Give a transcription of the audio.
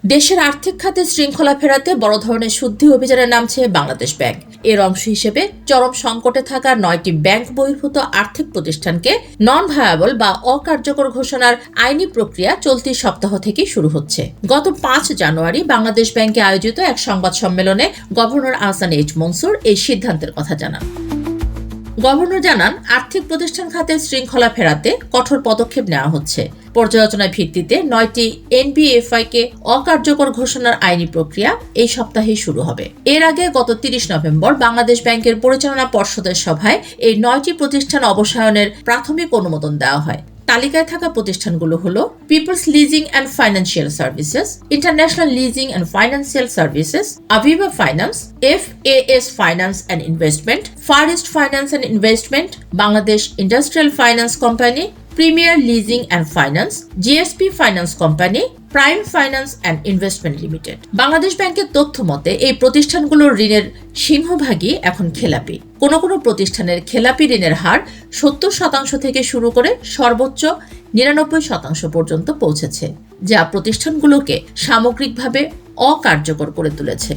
দেশের আর্থিক খাতে শৃঙ্খলা ফেরাতে বড় ধরনের শুদ্ধি অভিযানে নামছে বাংলাদেশ ব্যাংক। এর অংশ হিসেবে চরম সংকটে থাকা 9টি ব্যাংক বহির্ভূত আর্থিক প্রতিষ্ঠানকে নন ভায়াবল বা অকার্যকর ঘোষণার আইনি প্রক্রিয়া চলতি সপ্তাহ থেকেই শুরু হচ্ছে। গত 5 জানুয়ারি বাংলাদেশ ব্যাংকে আয়োজিত এক সংবাদ সম্মেলনে গভর্নর আহসান এইচ মনসুর এই সিদ্ধান্তের কথা জানান। গভর্নর জানান, আর্থিক প্রতিষ্ঠান খাতে শৃঙ্খলা ফেরাতে কঠোর পদক্ষেপ নেওয়া হচ্ছে। পর্যালোচনার ভিত্তিতে 9টি এনবিএফআই-কে অকার্যকর ঘোষণার আইনি প্রক্রিয়া এই সপ্তাহেই শুরু হবে। এর আগে গত 30 নভেম্বর বাংলাদেশ ব্যাংকের পরিচালনা পর্ষদের সভায় এই 9টি প্রতিষ্ঠান অবসায়নের প্রাথমিক অনুমোদন দেওয়া হয়। তালিকায় থাকা প্রতিষ্ঠানগুলো হলো Peoples Leasing and Financial Services, International Leasing and Financial Services, Aviva Finance, FAS Finance and Investment, Far East Finance and Investment, Bangladesh Industrial Finance Company, Premier Leasing and Finance, GSP Finance Company, Prime Finance and Investment Limited. Bangladesh ব্যাংকের তথ্য মতে এই প্রতিষ্ঠানগুলোর ঋণের সিংহভাগই এখন খেলাপি। কোনো কোনো প্রতিষ্ঠানের খেলাপি ঋণের হার 70% থেকে শুরু করে সর্বোচ্চ 99% পর্যন্ত পৌঁছেছে, যা প্রতিষ্ঠানগুলোকে সামগ্রিকভাবে অকার্যকর করে তুলেছে।